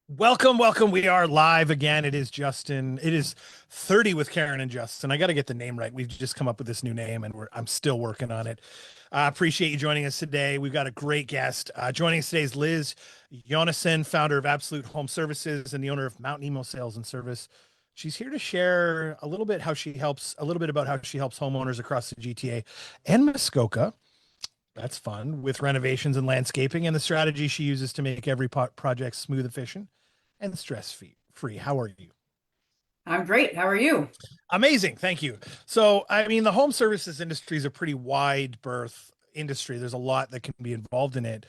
Welcome, welcome. We are live again. It is Justin. It is 30 with Karen and Justin. I got to get the name right. We've just come up with this new name and I'm still working on it. Appreciate you joining us today. We've got a great guest. Joining us today is Liz Jonasson, founder of Absolute Home Services and the owner of Mountain Emo Sales and Service. She's here to share a little bit about how she helps homeowners across the GTA and Muskoka. That's fun with renovations and landscaping and the strategy she uses to make every project smooth, efficient, and stress free. How are you? I'm great. How are you? Amazing. Thank you. So, I mean, the home services industry is a pretty wide berth industry. There's a lot that can be involved in it.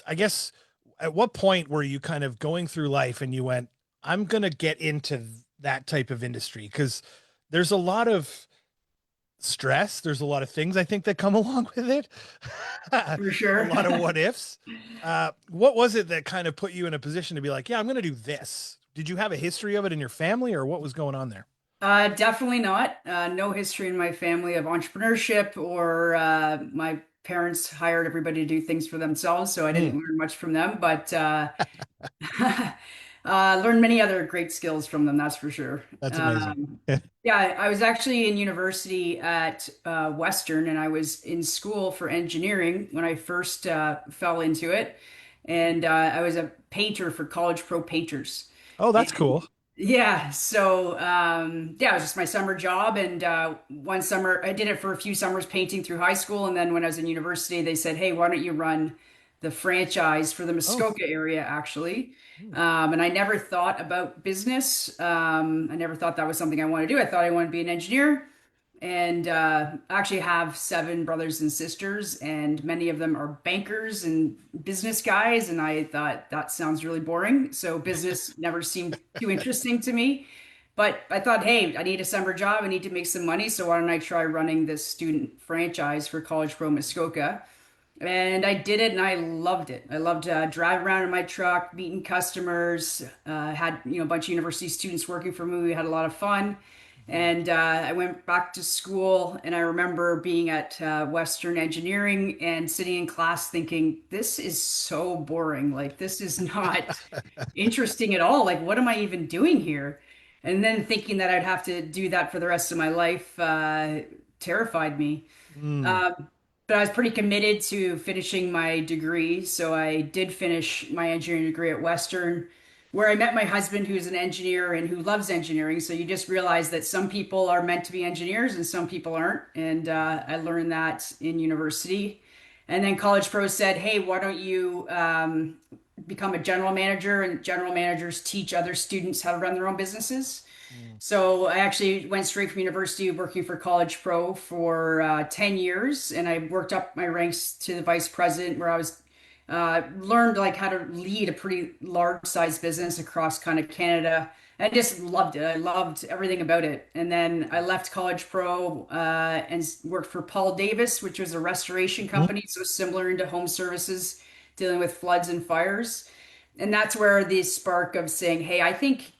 I guess, at what point were you kind of going through life and you went, I'm going to get into that type of industry? Because there's a lot of stress. There's a lot of things I think that come along with it. A For sure. lot of what ifs. What was it that kind of put you in a position to be like, yeah, I'm going to do this? Did you have a history of it in your family or what was going on there? Definitely not. No history in my family of entrepreneurship or my parents hired everybody to do things for themselves, so I didn't Mm, learn much from them, but learned many other great skills from them, that's for sure. that's amazing. Yeah. Yeah, I was actually in university at Western, and I was in school for engineering when I first fell into it. And I was a painter for College Pro Painters. Oh, that's cool. Yeah, so yeah, it was just my summer job, and one summer I did it for a few summers painting through high school, and then when I was in university, they said, "Hey, why don't you run the franchise for the Oh, Muskoka area, actually?" mm, And I never thought about business. I never thought that was something I wanted to do. I thought I wanted to be an engineer, and I actually have seven brothers and sisters, and many of them are bankers and business guys. And I thought that sounds really boring. So business never seemed too interesting to me. But I thought, hey, I need a summer job. I need to make some money. So why don't I try running this student franchise for College Pro Muskoka? And I did it, and I loved it. I loved driving around in my truck, meeting customers. Had a bunch of university students working for me. We had a lot of fun. And I went back to school, and I remember being at Western Engineering and sitting in class thinking, this is so boring. Like, this is not interesting at all. Like, what am I even doing here? And then thinking that I'd have to do that for the rest of my life terrified me. mm, Um, but I was pretty committed to finishing my degree. So I did finish my engineering degree at Western, where I met my husband, who's an engineer and who loves engineering. So you just realize that some people are meant to be engineers and some people aren't. And I learned that in university. And then College Pro said, hey, why don't you become a general manager? And general managers teach other students how to run their own businesses. mm. So I actually went straight from university working for College Pro for 10 years, and I worked up my ranks to the vice president where I was learned like how to lead a pretty large size business across kind of Canada. I just loved it. I loved everything about it. And then I left College Pro and worked for Paul Davis, which was a restoration Mhm. company, so similar into home services, dealing with floods and fires. And that's where the spark of saying, "Hey, I think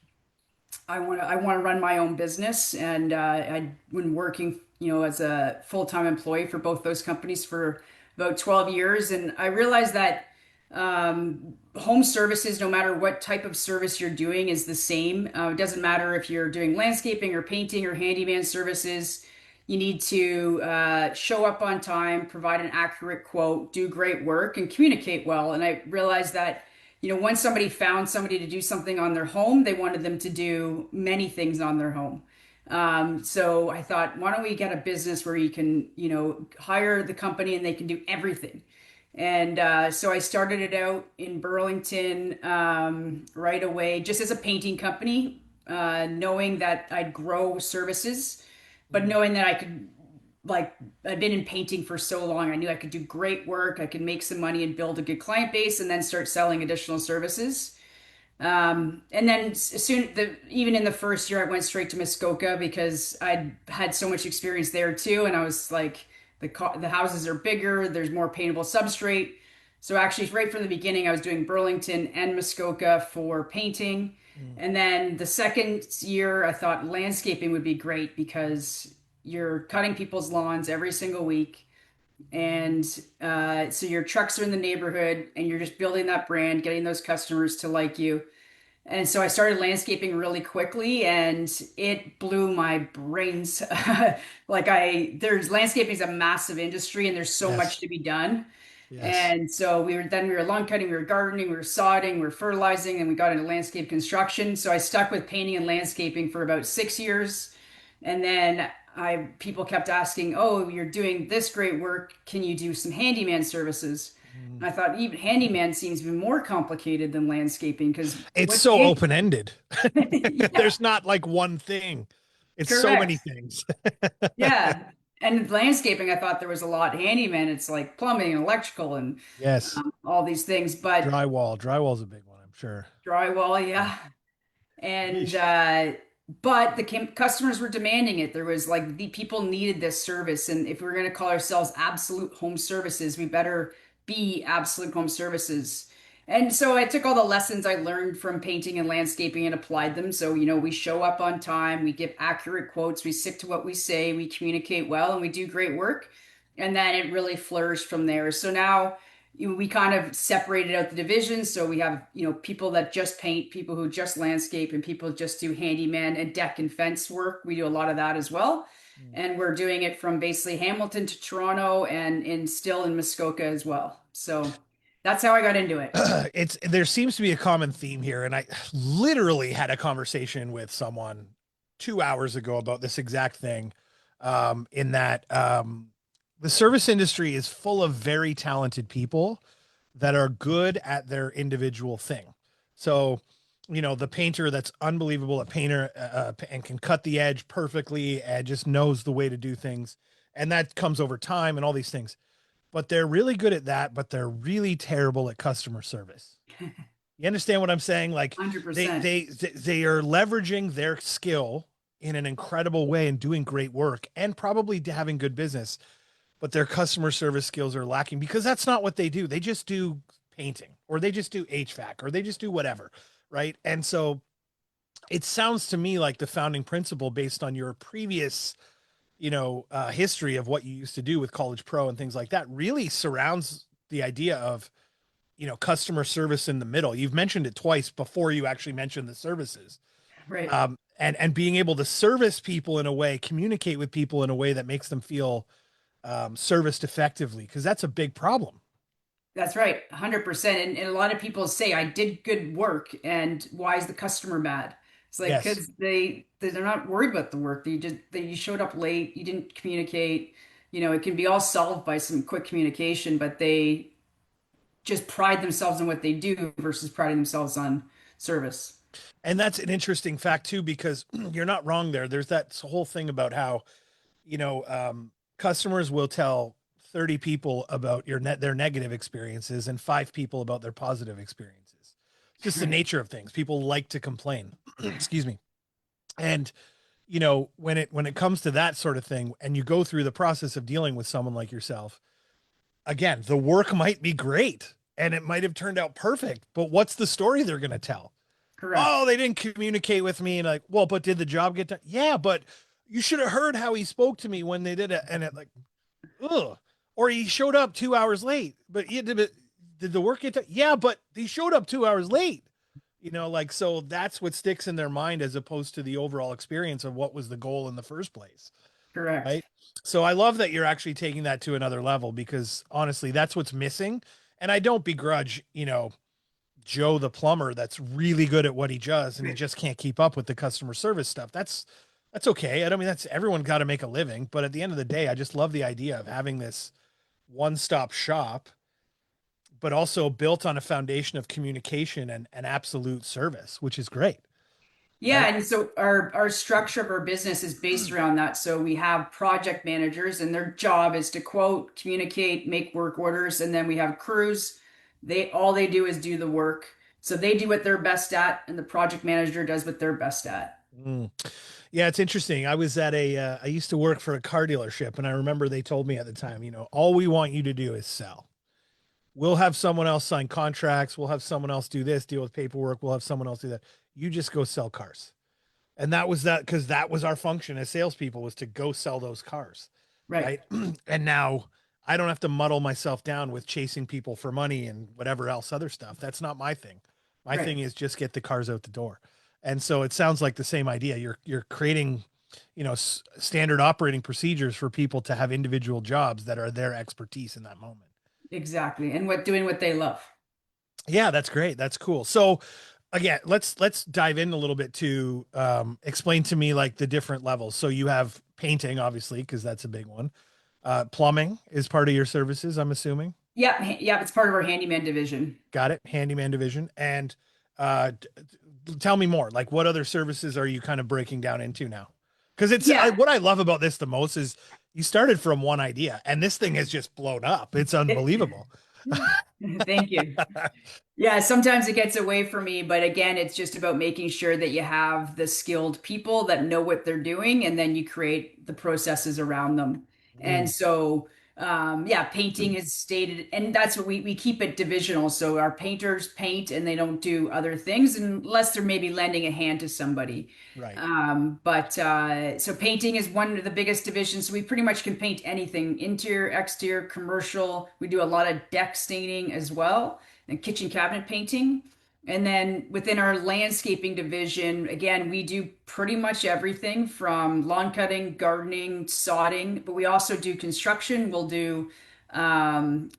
I want to run my own business." And I'd been working, as a full-time employee for both those companies for about 12 years, and I realized that home services, no matter what type of service you're doing, is the same. It doesn't matter if you're doing landscaping or painting or handyman services. You need to show up on time, provide an accurate quote, do great work, and communicate well. And I realized that once somebody found somebody to do something on their home, they wanted them to do many things on their home. So I thought, why don't we get a business where you can, hire the company and they can do everything. And so I started it out in Burlington right away, just as a painting company, knowing that I'd grow services, but Mm. knowing that I could, like, I've been in painting for so long, I knew I could do great work, I could make some money and build a good client base, and then start selling additional services. And then soon, even in the first year, I went straight to Muskoka because I'd had so much experience there too, and I was like, the houses are bigger, there's more paintable substrate. So actually, right from the beginning, I was doing Burlington and Muskoka for painting. Mm. And then the second year, I thought landscaping would be great because you're cutting people's lawns every single week. And so your trucks are in the neighborhood and you're just building that brand, getting those customers to like you. And so I started landscaping really quickly and it blew my brains. There's landscaping is a massive industry and there's so much Yes. to be done. Yes. And so we were lawn cutting, we were gardening, we were sodding, we were fertilizing, and we got into landscape construction. So I stuck with painting and landscaping for about 6 years. And then people kept asking, "Oh, you're doing this great work. Can you do some handyman services?" Mm. And I thought even handyman seems even more complicated than landscaping because It's what's so hand open-ended. yeah, There's not like one thing. It's so many correct. things. Yeah. And landscaping, I thought there was a lot. Handyman, it's like plumbing and electrical and Yes. all these things. But Drywall's a big one, I'm sure. drywall, yeah. And Yeesh. but the customers were demanding it. There was like the people needed this service, and if we were going to call ourselves Absolute Home Services, we better be Absolute Home Services. And so I took all the lessons I learned from painting and landscaping and applied them. So, we show up on time, we give accurate quotes, we stick to what we say, we communicate well, and we do great work. And then it really flourished from there. So now we kind of separated out the divisions. So we have, people that just paint, people who just landscape, and people just do handyman and deck and fence work. We do a lot of that as well. Mm. And we're doing it from basically Hamilton to Toronto and still in Muskoka as well. So that's how I got into it. It's there seems to be a common theme here, and I literally had a conversation with someone 2 hours ago about this exact thing. In that the service industry is full of very talented people that are good at their individual thing. So, the painter that's unbelievable at painter and can cut the edge perfectly and just knows the way to do things, and that comes over time and all these things, but they're really good at that, but they're really terrible at customer service. You understand what I'm saying? Like 100%. they are leveraging their skill in an incredible way and doing great work and probably having good business, but their customer service skills are lacking because that's not what they do. They just do painting or they just do HVAC or they just do whatever, right? And so it sounds to me like the founding principle based on your previous history of what you used to do with College Pro and things like that really surrounds the idea of, customer service in the middle. You've mentioned it twice before you actually mentioned the services. Right. And being able to service people in a way, communicate with people in a way that makes them feel serviced effectively, because that's a big problem. That's right, 100%. And a lot of people say, I did good work, and why is the customer mad? It's like, Yes. because they're not worried about the work. You showed up late, you didn't communicate. It can be all solved by some quick communication, but they just pride themselves on what they do versus priding themselves on service. And that's an interesting fact too, because you're not wrong there. There's that whole thing about how, customers will tell 30 people about their negative experiences and 5 people about their positive experiences. It's just the Right. nature of things. People like to complain. Excuse me. And when it comes to that sort of thing, and you go through the process of dealing with someone like yourself, again, the work might be great and it might have turned out perfect, but what's the story they're going to tell? Correct. Oh, they didn't communicate with me. And like, well, but did the job get done? Yeah, but you should have heard how he spoke to me when they did it. And it like, ugh. Or he showed up 2 hours late, but did the work get done? Yeah, but he showed up 2 hours late. Like, so that's what sticks in their mind as opposed to the overall experience of what was the goal in the first place. Correct. Right. So I love that you're actually taking that to another level, because honestly, that's what's missing. And I don't begrudge, Joe the plumber that's really good at what he does and he just can't keep up with the customer service stuff. That's okay. I don't mean, that's everyone got to make a living, but at the end of the day, I just love the idea of having this one-stop shop, but also built on a foundation of communication and absolute service, which is great, Yeah, right? and so our structure of our business is based around that. So we have project managers and their job is to quote, communicate, make work orders, and then we have crews. They do is do the work. So they do what they're best at and the project manager does what they're best at. Mm. Yeah, it's interesting. I used to work for a car dealership, and I remember they told me at the time, all we want you to do is sell. We'll have someone else sign contracts. We'll have someone else do this, deal with paperwork. We'll have someone else do that. You just go sell cars. And that was that, because that was our function as salespeople, was to go sell those cars. Right. Right. And now I don't have to muddle myself down with chasing people for money and whatever else other stuff. That's not my thing. My Right. thing is just get the cars out the door. And so it sounds like the same idea. You're creating, standard operating procedures for people to have individual jobs that are their expertise in that moment. Exactly. And doing what they love. Yeah, that's great. That's cool. So again, let's dive in a little bit to explain to me like the different levels. So you have painting, obviously, because that's a big one. Plumbing is part of your services, I'm assuming. Yep. Yep. It's part of our handyman division. Got it. Handyman division. And tell me more. Like, what other services are you kind of breaking down into now? Because Yeah. what I love about this the most is you started from one idea, and this thing has just blown up. It's unbelievable. Thank you. Yeah, sometimes it gets away from me, but again, it's just about making sure that you have the skilled people that know what they're doing, and then you create the processes around them. And Mm, so, yeah, painting is stated, and that's what we keep it divisional. So our painters paint and they don't do other things unless they're maybe lending a hand to somebody. right. But so painting is one of the biggest divisions. So we pretty much can paint anything, interior, exterior, commercial. We do a lot of deck staining as well and kitchen cabinet painting. And then within our landscaping division, again, we do pretty much everything from lawn cutting, gardening, sodding, but we also do construction. We'll do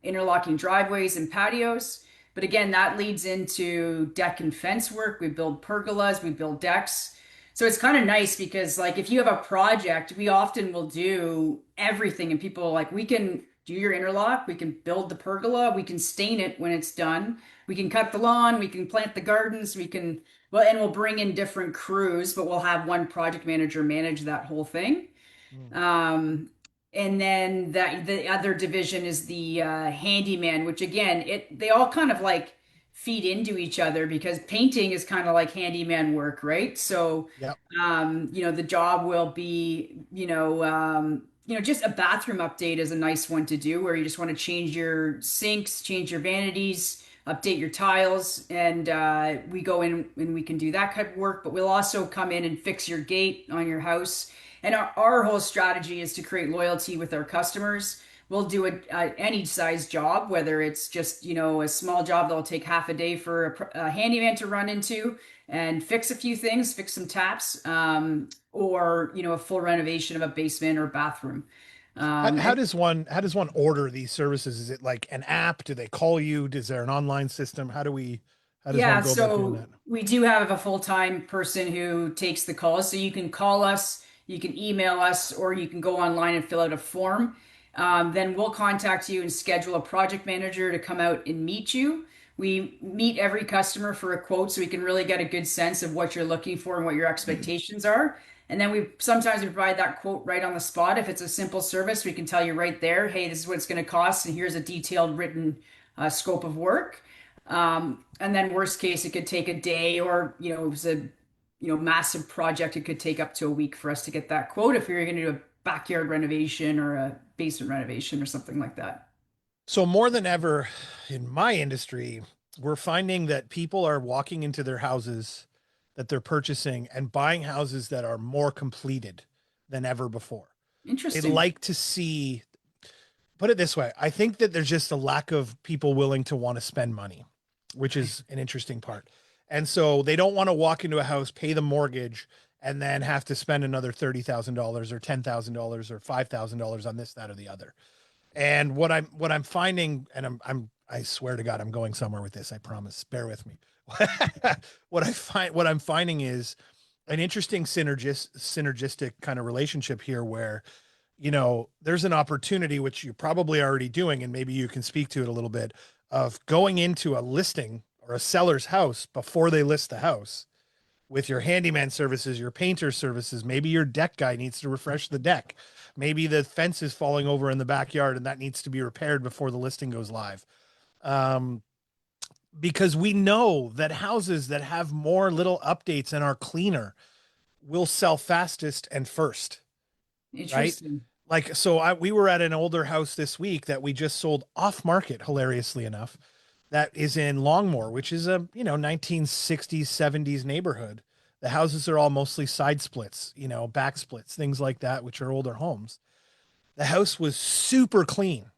interlocking driveways and patios. But again, that leads into deck and fence work. We build pergolas, we build decks. So it's kind of nice because like if you have a project, we often will do everything and people are like we can do your interlock, we can build the pergola, we can stain it when it's done. We can cut the lawn, we can plant the gardens, we can well and we'll bring in different crews, but we'll have one project manager manage that whole thing. Mm, Um, and then the other division is the handyman, which again, it they all kind of like feed into each other because painting is kind of like handyman work, right? So, yep. the job will be, just a bathroom update is a nice one to do where you just want to change your sinks, change your vanities, update your tiles, and we go in and we can do that type of work. But we'll also come in and fix your gate on your house. And our whole strategy is to create loyalty with our customers. We'll do any size job, whether it's just, a small job that'll take half a day for a handyman to run into and fix a few things, fix some taps, or, a full renovation of a basement or bathroom. How And does one order these services? Is it like an app? Do they call you? Is there an online system? How does one Yeah, go about doing so that? we do have a full-time person who takes the calls. So you can call us, you can email us, or you can go online and fill out a form. Then we'll contact you and schedule a project manager to come out and meet you. We meet every customer for a quote so we can really get a good sense of what you're looking for and what your expectations are. And then we sometimes we provide that quote right on the spot. If it's a simple service, we can tell you right there, hey, this is what it's going to cost, and here's a detailed written scope of work. And then worst case, it could take a day or, it was a, massive project. It could take up to a week for us to get that quote if you're going to do a backyard renovation or a basement renovation or something like that. So more than ever in my industry, we're finding that people are walking into their houses that they're purchasing and buying houses that are more completed than ever before. They'd Interesting. like to see, put it this way, I think that there's just a lack of people willing to want to spend money, which is an interesting part. And so they don't want to walk into a house, pay the mortgage, and then have to spend another $30,000 or $10,000 or $5,000 on this, that, or the other. And what I'm finding, and I swear to God, I'm going somewhere with this. I promise. Bear with me. What I'm finding is an interesting synergistic kind of relationship here where, there's an opportunity which you're probably already doing, and maybe you can speak to it a little bit of going into a listing or a seller's house before they list the house with your handyman services, your painter services. Maybe your deck guy needs to refresh the deck. Maybe the fence is falling over in the backyard and that needs to be repaired before the listing goes live. Um, because we know that houses that have more little updates and are cleaner will sell fastest and first, right? Interesting. Like, so we were at an older house this week that we just sold off market, hilariously enough, that is in Longmore, which is a, 1960s, 70s neighborhood. The houses are all mostly side splits, back splits, things like that, which are older homes. The house was super clean.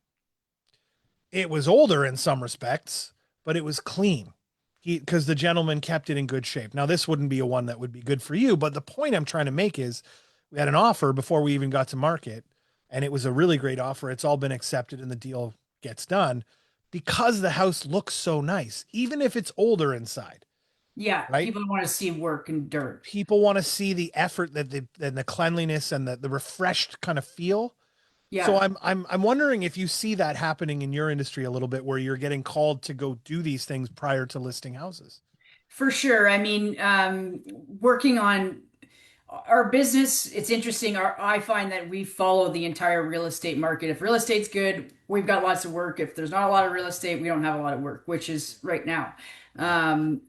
it was older in some respects, but it was clean. Because the gentleman kept it in good shape. Now, this wouldn't be a one that would be good for you, but the point I'm trying to make is we had an offer before we even got to market, and it was a really great offer. It's all been accepted and the deal gets done because the house looks so nice, even if it's older inside, Yeah, right? people want to see work and dirt. People want to see the effort that and the cleanliness and the refreshed kind of feel. So Yeah. I'm wondering if you see that happening in your industry a little bit where you're getting called to go do these things prior to listing houses. For sure. I mean, working on our business, it's interesting. I find that we follow the entire real estate market. If real estate's good, we've got lots of work. If there's not a lot of real estate, we don't have a lot of work, which is right now. Um,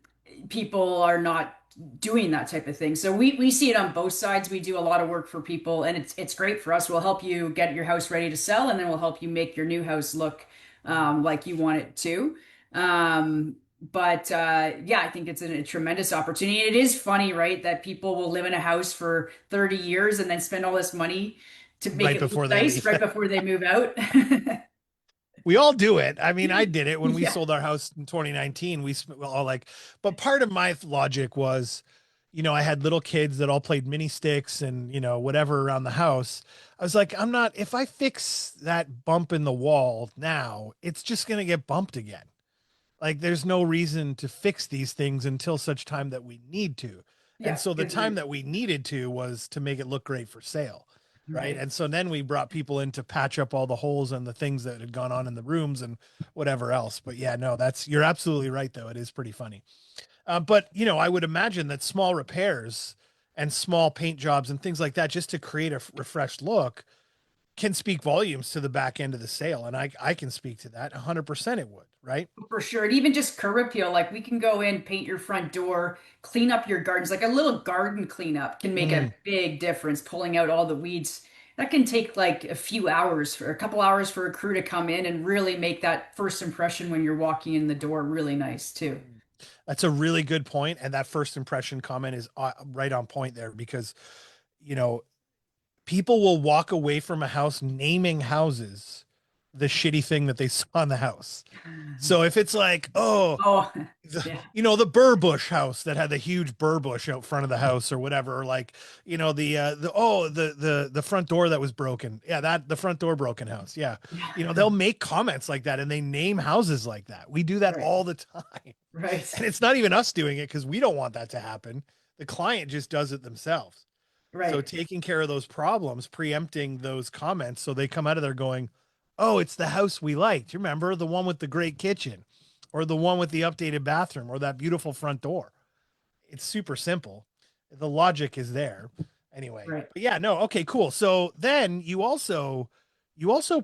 People are not doing that type of thing. So we see it on both sides. We do a lot of work for people, and it's great for us. We'll help you get your house ready to sell, and then we'll help you make your new house look like you want it to. But yeah, I think it's a tremendous opportunity. It is funny, right, that people will live in a house for 30 years and then spend all this money to make Right it look before they nice leave. right before they move out. We all do it. I mean, I did it when we Yeah. sold our house in 2019. All like, but part of my logic was, I had little kids that all played mini sticks and, whatever around the house. I was like, if I fix that bump in the wall now, it's just going to get bumped again. Like there's no reason to fix these things until such time that we need to. And Yeah, so the because time that we needed to was to make it look great for sale. Right. right, And so then we brought people in to patch up all the holes and the things that had gone on in the rooms and whatever else. But yeah, no, you're absolutely right, though. It is pretty funny. But, I would imagine that small repairs and small paint jobs and things like that, just to create a refreshed look, can speak volumes to the back end of the sale. And I can speak to that 100% it would. Right. for sure. And even just curb appeal, like we can go in, paint your front door, clean up your gardens. Like a little garden cleanup can make Mm. a big difference, pulling out all the weeds. That can take like a few hours for a couple hours for a crew to come in and really make that first impression when you're walking in the door really nice too. That's a really good point, and that first impression comment is right on point there because you know people will walk away from a house naming houses the shitty thing that they saw in the house. So if it's like, oh, Oh, the, yeah. the Burr Bush house that had the huge Burr Bush out front of the house or whatever, or like, the front door that was broken. Yeah, that the front door broken house. Yeah. Yeah. They'll make comments like that and they name houses like that. We do that Right. all the time. Right. And it's not even us doing it because we don't want that to happen. The client just does it themselves. So Right. taking care of those problems, preempting those comments so they come out of there going, oh, it's the house we liked. You remember the one with the great kitchen or the one with the updated bathroom or that beautiful front door. It's super simple. The logic is there. Anyway, Right. but yeah, no, okay, cool. So then you also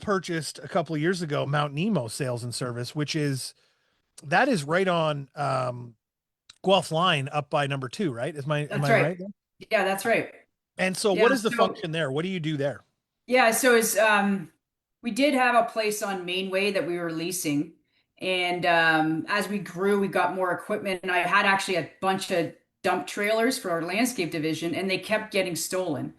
purchased a couple of years ago Mount Nemo Sales and Service, which is that is right on Guelph Line up by number 2, right? Am That's I right. right? Yeah, that's right. And so Yeah. what is the So function there? What do you do there? yeah, so is we did have a place on Mainway that we were leasing. And as we grew, we got more equipment. And I had actually a bunch of dump trailers for our landscape division, and they kept getting stolen.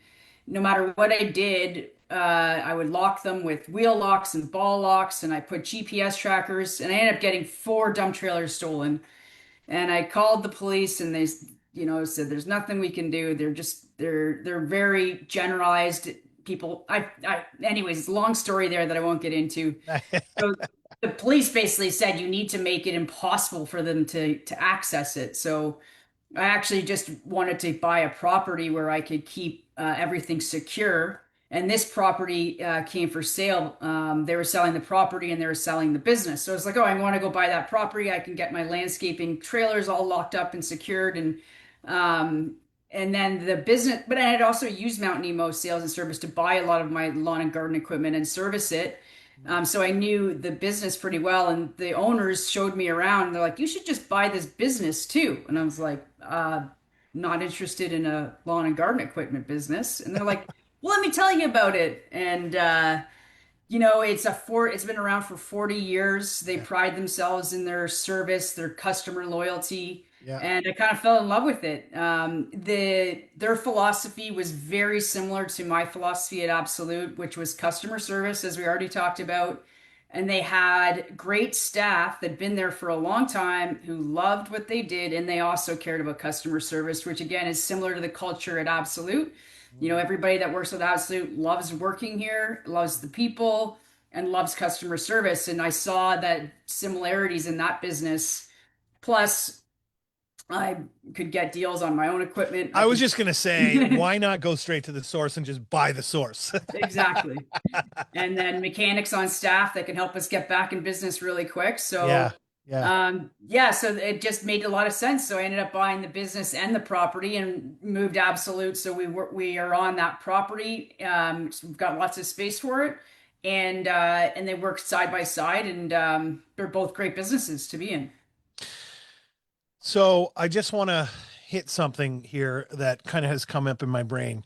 No matter what I did, I would lock them with wheel locks and ball locks, and I put GPS trackers, and I ended up getting 4 dump trailers stolen. And I called the police and they, said there's nothing we can do. They're very generalized people. Anyways, it's a long story there that I won't get into. So the police basically said you need to make it impossible for them to access it. So I actually just wanted to buy a property where I could keep everything secure. And this property came for sale. They were selling the property and they were selling the business. So I was like, oh, I want to go buy that property. I can get my landscaping trailers all locked up and secured. Um, and then the business, but I had also used Mount Nemo Sales and Service to buy a lot of my lawn and garden equipment and service it. So I knew the business pretty well, and the owners showed me around. And they're like, "You should just buy this business too." And I was like, "Not interested in a lawn and garden equipment business." And they're like, "Well, let me tell you about it." And it's been around for 40 years. They Yeah. pride themselves in their service, their customer loyalty, Yeah. and I kind of fell in love with it. Their philosophy was very similar to my philosophy at Absolute, which was customer service, as we already talked about, and they had great staff that'd been there for a long time who loved what they did, and they also cared about customer service, which again is similar to the culture at Absolute. You know, Mm. everybody that works with Absolute loves working here, loves the people, and loves customer service. And I saw that similarities in that business. Plus, I could get deals on my own equipment. I I was could just gonna say, why not go straight to the source and just buy the source? exactly. And then mechanics on staff that can help us get back in business really quick. Yeah, So, yeah. yeah, so it just made a lot of sense. So I ended up buying the business and the property and moved Absolute. So we are on that property. So we've got lots of space for it, and they work side by side, and they're both great businesses to be in. So I just want to hit something here that kind of has come up in my brain.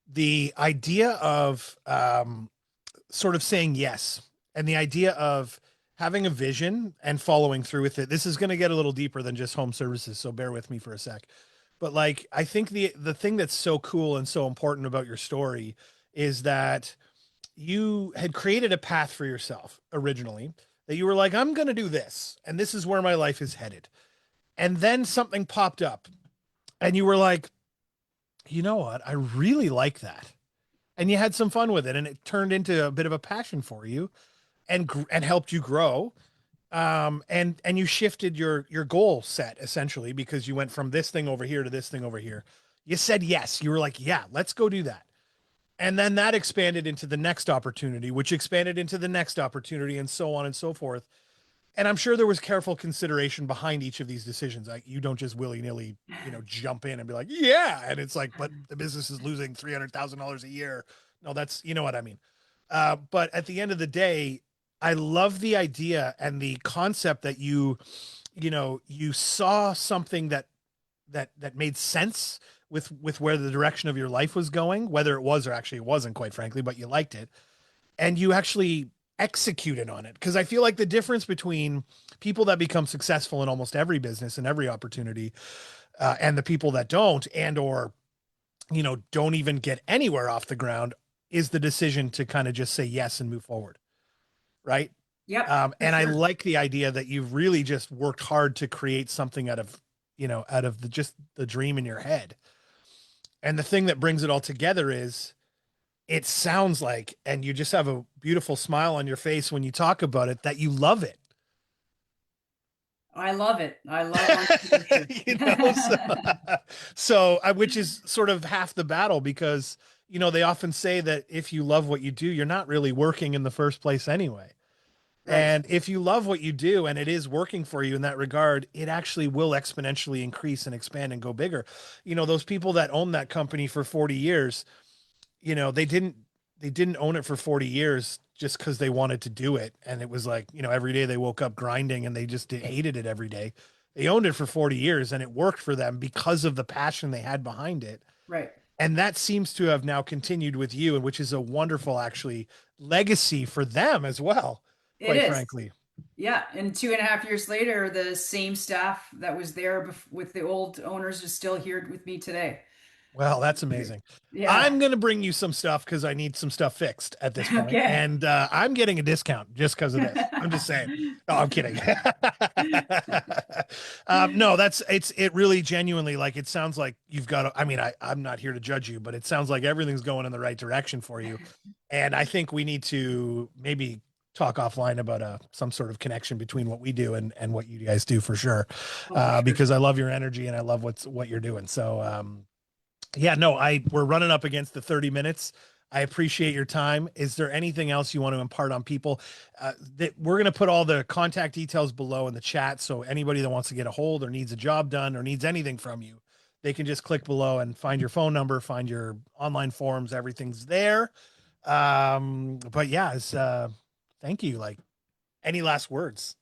The idea of sort of saying yes, and the idea of having a vision and following through with it. This is going to get a little deeper than just home services, so bear with me for a sec. But like, I think the thing that's so cool and so important about your story is that you had created a path for yourself originally, that you were like, I'm going to do this, and this is where my life is headed. And then something popped up, and you were like, you know what? I really like that. And you had some fun with it, and it turned into a bit of a passion for you, and helped you grow. And you shifted your goal set essentially, because you went from this thing over here to this thing over here. You said yes. You were like, yeah, let's go do that. And then that expanded into the next opportunity, which expanded into the next opportunity, and so on and so forth. And I'm sure there was careful consideration behind each of these decisions. Like, you don't just willy nilly, jump in and be like, yeah. And it's like, but the business is losing $300,000 a year. No, that's, you know what I mean? But at the end of the day, I love the idea and the concept that you saw something that made sense with where the direction of your life was going, whether it was or actually it wasn't, quite frankly, but you liked it, and you actually executed on it. Because I feel like the difference between people that become successful in almost every business and every opportunity, and the people that don't, and or don't even get anywhere off the ground, is the decision to kind of just say yes and move forward, right? Yep, for And I sure. like the idea that you've really just worked hard to create something out of the just the dream in your head. And the thing that brings it all together is, it sounds like, and you just have a beautiful smile on your face when you talk about it, that you love it. I love it. I love entrepreneurship. you know, so, which is sort of half the battle, because, they often say that if you love what you do, you're not really working in the first place anyway. Right. And if you love what you do and it is working for you in that regard, it actually will exponentially increase and expand and go bigger. Those people that own that company for 40 years, you know, they didn't they didn't own it for 40 years just because they wanted to do it. And it was like, every day they woke up grinding and they just hated it every day. They owned it for 40 years and it worked for them because of the passion they had behind it. Right. And that seems to have now continued with you, and which is a wonderful, actually, legacy for them as well, It quite is. frankly. Yeah. And 2.5 years later, the same staff that was there with the old owners is still here with me today. Well, that's amazing. Yeah. I'm going to bring you some stuff because I need some stuff fixed at this point, Okay. and I'm getting a discount just because of this. I'm just saying. No, I'm kidding. No, it really genuinely, like, it sounds like you've got. I mean, I'm not here to judge you, but it sounds like everything's going in the right direction for you, and I think we need to maybe talk offline about some sort of connection between what we do and what you guys do, for sure, Oh, for sure. because I love your energy and I love what you're doing. So. Yeah, no, we're running up against the 30 minutes. I appreciate your time. Is there anything else you want to impart on people? That we're going to put all the contact details below in the chat. So anybody that wants to get a hold or needs a job done or needs anything from you, they can just click below and find your phone number, find your online forums. Everything's there. But yeah, thank you. Like, any last words?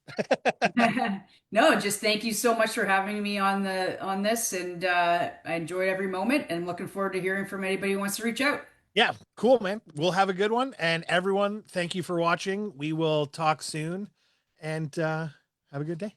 No, just thank you so much for having me on this, and I enjoyed every moment, and looking forward to hearing from anybody who wants to reach out. Yeah, cool, man. We'll have a good one. And everyone, thank you for watching. We will talk soon, and have a good day.